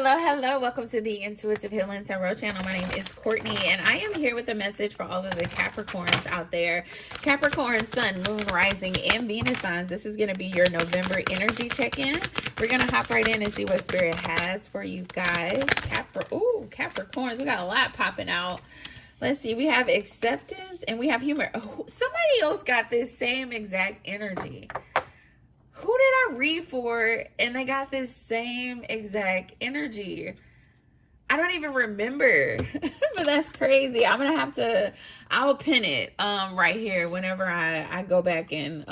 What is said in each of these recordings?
Hello. Welcome to the Intuitive Healing Tarot channel. My name is Courtney, and I am here with a message for all of the Capricorns out there. Capricorn, Sun, Moon, Rising, and Venus signs. This is going to be your November energy check-in. We're going to hop right in and see what Spirit has for you guys. Capricorns. We got a lot popping out. Let's see. We have acceptance, and we have humor. Oh, somebody else got this same exact energy. Who did I read for and they got this same exact energy? I don't even remember, but that's crazy. I'm gonna have to, I'll pin it right here whenever I go back and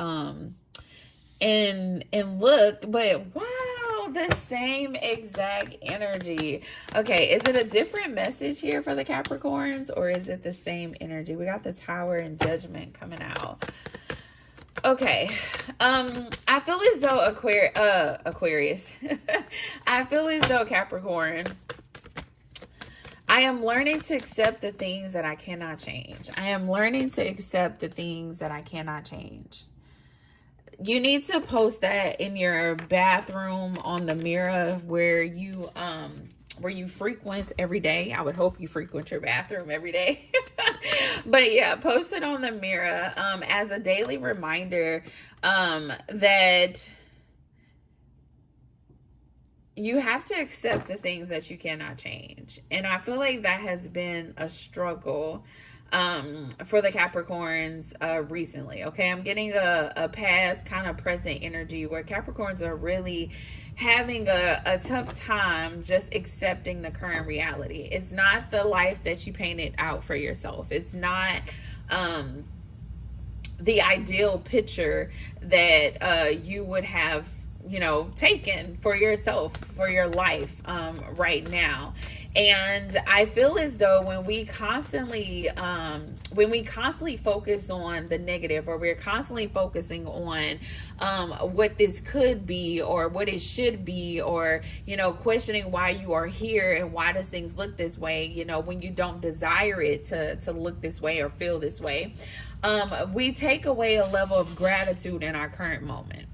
look. But wow, the same exact energy. Okay, is it a different message here for the Capricorns, or is it the same energy? We got the Tower and Judgment coming out. Okay, I feel as though Aquarius, I feel as though Capricorn, I am learning to accept the things that I cannot change. I am learning to accept the things that I cannot change. You need to post that in your bathroom on the mirror where you frequent every day. I would hope you frequent your bathroom every day. But yeah, post it on the mirror as a daily reminder that you have to accept the things that you cannot change. And I feel like that has been a struggle for the Capricorns recently. Okay, I'm getting a past kind of present energy where Capricorns are really having a tough time just accepting the current reality. It's not the life that you painted out for yourself. It's not the ideal picture that you would have, taken for yourself, for your life right now. And I feel as though when we constantly focus on the negative, or we're constantly focusing on what this could be or what it should be, or, questioning why you are here and why does things look this way, when you don't desire it to look this way or feel this way, we take away a level of gratitude in our current moment.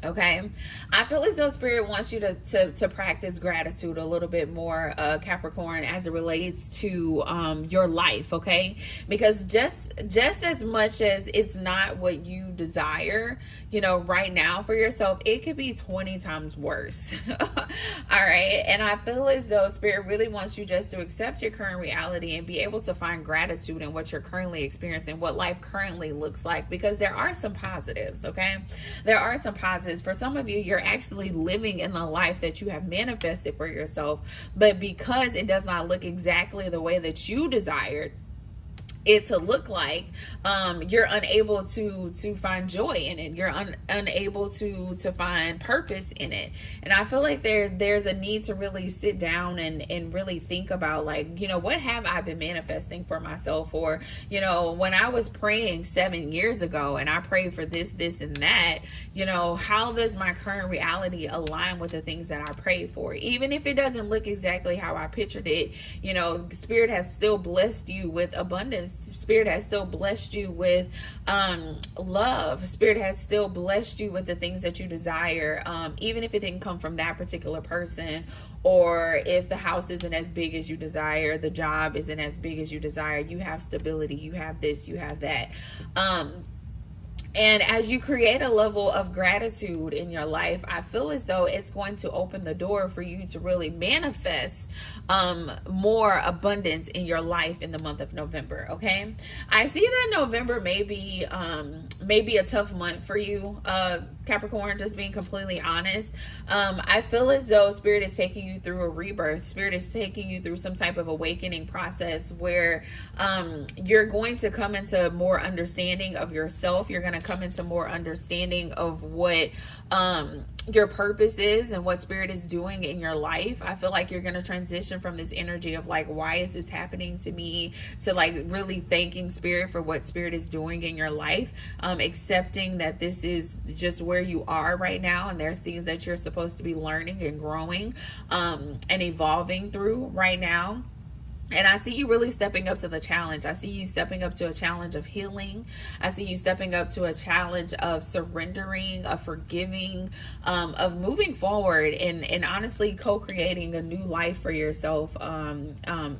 Okay, I feel as though Spirit wants you to practice gratitude a little bit more, Capricorn, as it relates to your life. Okay, because just as much as it's not what you desire, right now for yourself, it could be 20 times worse. All right, and I feel as though Spirit really wants you just to accept your current reality and be able to find gratitude in what you're currently experiencing, what life currently looks like, because there are some positives. Okay, there are some positives. For some of you, you're actually living in the life that you have manifested for yourself, but because it does not look exactly the way that you desired it to look like, you're unable to find joy in it. You're unable to find purpose in it. And I feel like there's a need to really sit down and really think about, like, what have I been manifesting for myself? Or, when I was praying 7 years ago and I prayed for this and that, how does my current reality align with the things that I prayed for? Even if it doesn't look exactly how I pictured it, Spirit has still blessed you with abundance. Spirit has still blessed you with love. Spirit has still blessed you with the things that you desire, even if it didn't come from that particular person, or if the house isn't as big as you desire, the job isn't as big as you desire. You have stability, you have this, you have that. And as you create a level of gratitude in your life, I feel as though it's going to open the door for you to really manifest more abundance in your life in the month of November. Okay, I see that November may be a tough month for you, Capricorn, just being completely honest. I feel as though Spirit is taking you through a rebirth. Spirit is taking you through some type of awakening process where you're going to come into more understanding of yourself. You're going to come into more understanding of what your purpose is and what Spirit is doing in your life. I feel like you're going to transition from this energy of like, why is this happening to me, to like really thanking Spirit for what Spirit is doing in your life, accepting that this is just where you are right now, and there's things that you're supposed to be learning and growing and evolving through right now. And I see you really stepping up to the challenge. I see you stepping up to a challenge of healing. I see you stepping up to a challenge of surrendering, of forgiving, of moving forward, and honestly co-creating a new life for yourself,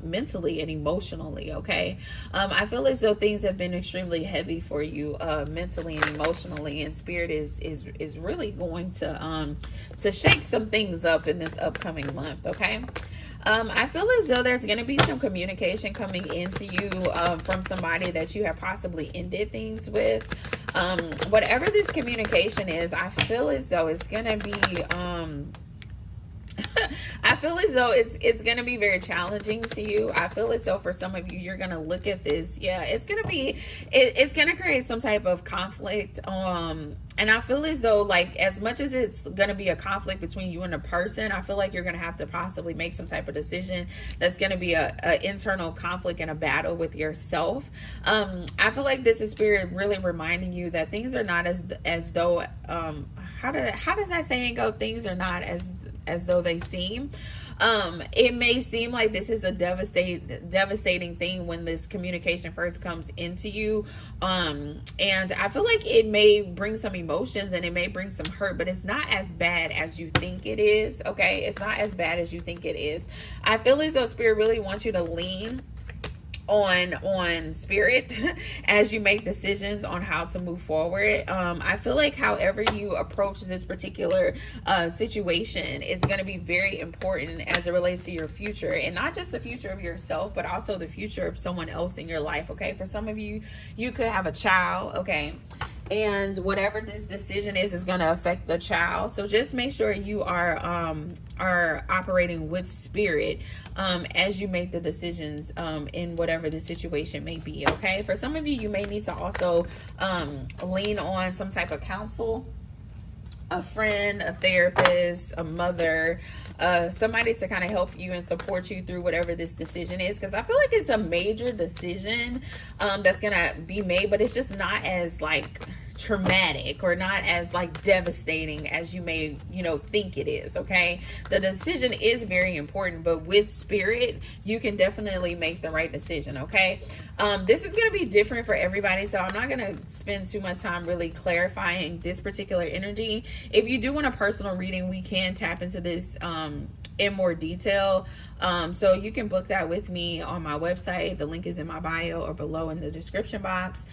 mentally and emotionally. Okay. I feel as though things have been extremely heavy for you, mentally and emotionally, and spirit is really going to shake some things up in this upcoming month. Okay. I feel as though there's going to be some communication coming into you from somebody that you have possibly ended things with. Whatever this communication is, I feel as though it's going to be... I feel as though it's going to be very challenging to you. I feel as though for some of you, you're going to look at this. Yeah, it's going to be, it's going to create some type of conflict. And I feel as though, like, as much as it's going to be a conflict between you and a person, I feel like you're going to have to possibly make some type of decision that's going to be a internal conflict and a battle with yourself. I feel like this is spirit really reminding you that things are not as though, how does that saying go? Things are not as though they seem. It may seem like this is a devastating thing when this communication first comes into you. And I feel like it may bring some emotions and it may bring some hurt, but it's not as bad as you think it is. Okay. It's not as bad as you think it is. I feel as though spirit really wants you to lean on spirit as you make decisions on how to move forward. I feel like however you approach this particular situation is going to be very important as it relates to your future, and not just the future of yourself, but also the future of someone else in your life. Okay, for some of you, you could have a child. Okay, and whatever this decision is going to affect the child. So just make sure you are operating with spirit as you make the decisions in whatever the situation may be. Okay, for some of you, you may need to also lean on some type of counsel, a friend, a therapist, a mother, somebody to kind of help you and support you through whatever this decision is, because I feel like it's a major decision that's gonna be made, but it's just not as like traumatic or not as like devastating as you may think it is. Okay, the decision is very important, but with spirit you can definitely make the right decision. Okay, this is going to be different for everybody, so I'm not going to spend too much time really clarifying this particular energy. If you do want a personal reading, we can tap into this in more detail, so you can book that with me on my website. The link is in my bio or below in the description box.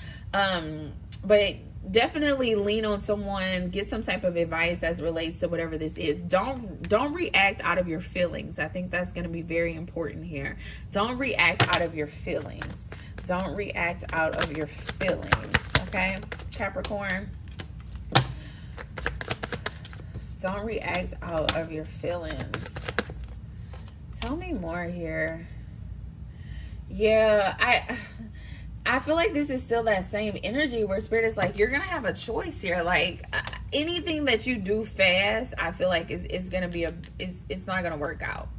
But definitely lean on someone, get some type of advice as it relates to whatever this is. Don't react out of your feelings. I think that's going to be very important here. Don't react out of your feelings. Don't react out of your feelings. Okay, Capricorn. Don't react out of your feelings. Tell me more here. Yeah, I feel like this is still that same energy where spirit is like, you're going to have a choice here. Like anything that you do fast, I feel like it's going to be it's not going to work out.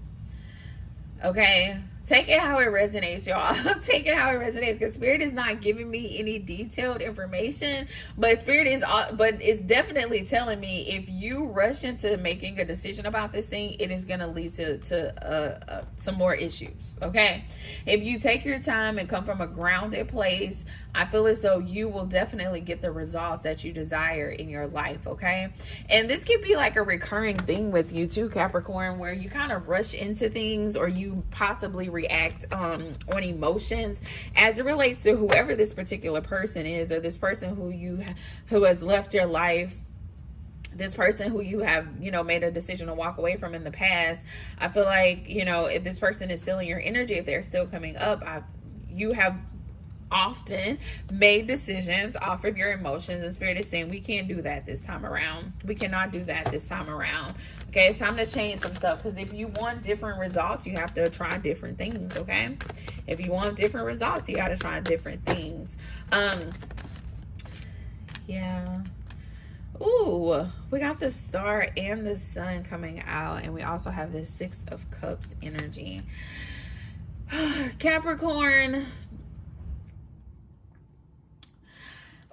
Okay. Take it how it resonates, y'all. Take it how it resonates, because spirit is not giving me any detailed information, but spirit is, but it's definitely telling me if you rush into making a decision about this thing, it is going to lead to some more issues. Okay, if you take your time and come from a grounded place, I feel as though you will definitely get the results that you desire in your life. Okay, and this could be like a recurring thing with you too, Capricorn, where you kind of rush into things, or you possibly react on emotions as it relates to whoever this particular person is, or this person who has left your life, this person who you have made a decision to walk away from in the past. I feel like if this person is still in your energy, if they're still coming up, you have often made decisions off of your emotions, and spirit is saying we can't do that this time around. We cannot do that this time around. Okay, it's time to change some stuff, because if you want different results, you have to try different things. Okay, if you want different results, you got to try different things. Yeah. Ooh, we got the Star and the Sun coming out, and we also have this Six of Cups energy. Capricorn,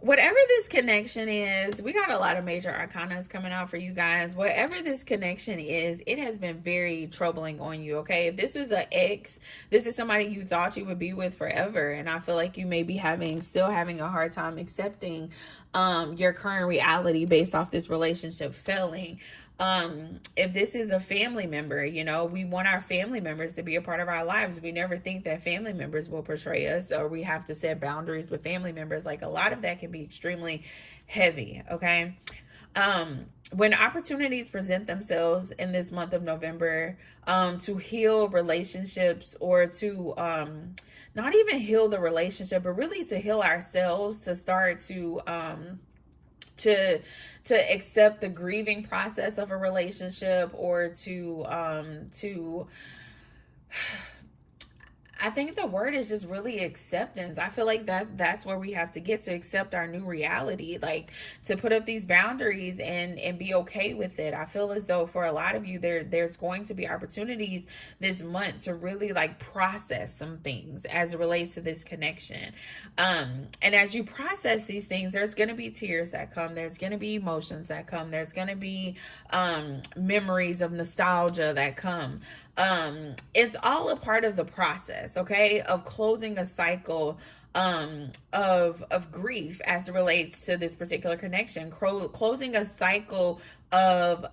whatever this connection is, we got a lot of major arcanas coming out for you guys. Whatever this connection is, it has been very troubling on you, okay? If this was an ex, this is somebody you thought you would be with forever, and I feel like you may be still having a hard time accepting your current reality based off this relationship failing. If this is a family member, you know, we want our family members to be a part of our lives. We never think that family members will portray us, or we have to set boundaries with family members. Like, a lot of that can be extremely heavy, okay? When opportunities present themselves in this month of November, to heal relationships, or to not even heal the relationship, but really to heal ourselves, to start to accept the grieving process of a relationship, or to I think the word is just really acceptance. I feel like that's where we have to get to accept our new reality, like to put up these boundaries and be okay with it. I feel as though for a lot of you, there's going to be opportunities this month to really like process some things as it relates to this connection. And as you process these things, there's going to be tears that come. There's going to be emotions that come. There's going to be memories of nostalgia that come. It's all a part of the process, okay, of closing a cycle of grief as it relates to this particular connection, closing a cycle of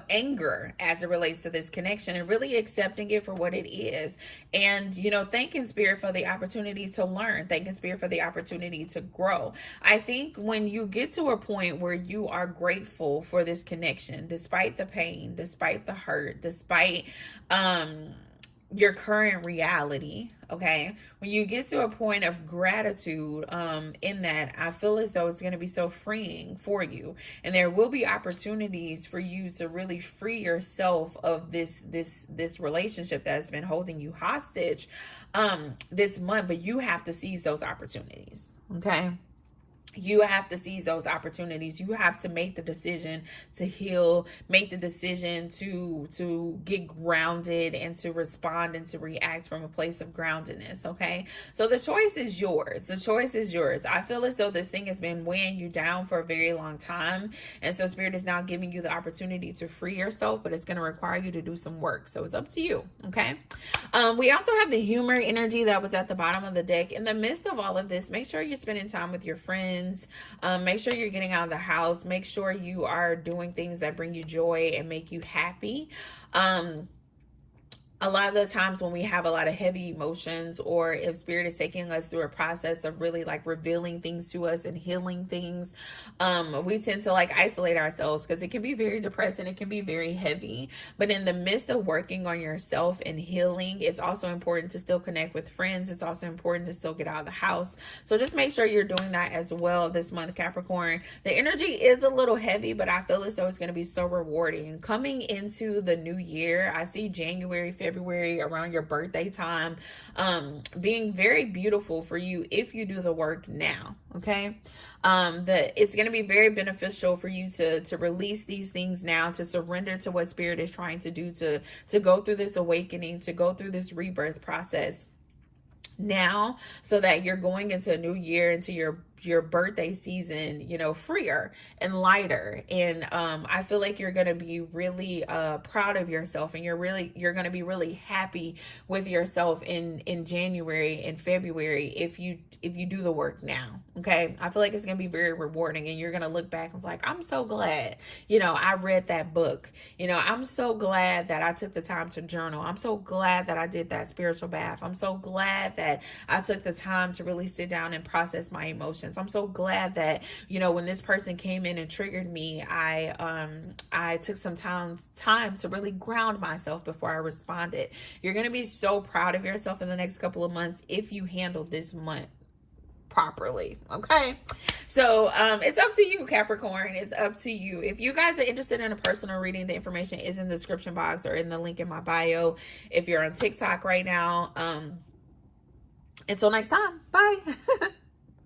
anger as it relates to this connection, and really accepting it for what it is. And, you know, thanking Spirit for the opportunity to learn, thanking Spirit for the opportunity to grow. I think when you get to a point where you are grateful for this connection, despite the pain, despite the hurt, despite your current reality, okay, when you get to a point of gratitude in that, I feel as though it's going to be so freeing for you, and there will be opportunities for you to really free yourself of this relationship that has been holding you hostage this month. But you have to seize those opportunities, okay? You have to seize those opportunities. You have to make the decision to heal, make the decision to get grounded and to respond and to react from a place of groundedness, okay? So the choice is yours. The choice is yours. I feel as though this thing has been weighing you down for a very long time. And so Spirit is now giving you the opportunity to free yourself, but it's going to require you to do some work. So it's up to you, okay? We also have the humor energy that was at the bottom of the deck. In the midst of all of this, make sure you're spending time with your friends. Make sure you're getting out of the house. Make sure you are doing things that bring you joy and make you happy. A lot of the times when we have a lot of heavy emotions, or if Spirit is taking us through a process of really like revealing things to us and healing things, we tend to like isolate ourselves because it can be very depressing. It can be very heavy. But in the midst of working on yourself and healing, it's also important to still connect with friends. It's also important to still get out of the house. So just make sure you're doing that as well this month, Capricorn. The energy is a little heavy, but I feel as though it's going to be so rewarding. Coming into the new year, I see January, February, around your birthday time, being very beautiful for you if you do the work now, okay? It's going to be very beneficial for you to release these things now, to surrender to what Spirit is trying to do, to go through this awakening, to go through this rebirth process now, so that you're going into a new year, into your birthday season, you know, freer and lighter. And I feel like you're going to be really proud of yourself, and you're going to be really happy with yourself in January and February if you do the work now, okay? I feel like it's going to be very rewarding, and you're going to look back and it's like, I'm so glad, you know, I read that book. You know, I'm so glad that I took the time to journal. I'm so glad that I did that spiritual bath. I'm so glad that I took the time to really sit down and process my emotions. I'm so glad that, you know, when this person came in and triggered me, I took some time to really ground myself before I responded. You're going to be so proud of yourself in the next couple of months if you handle this month properly, okay? So it's up to you, Capricorn. It's up to you. If you guys are interested in a personal reading, the information is in the description box or in the link in my bio. If you're on TikTok right now, until next time, bye.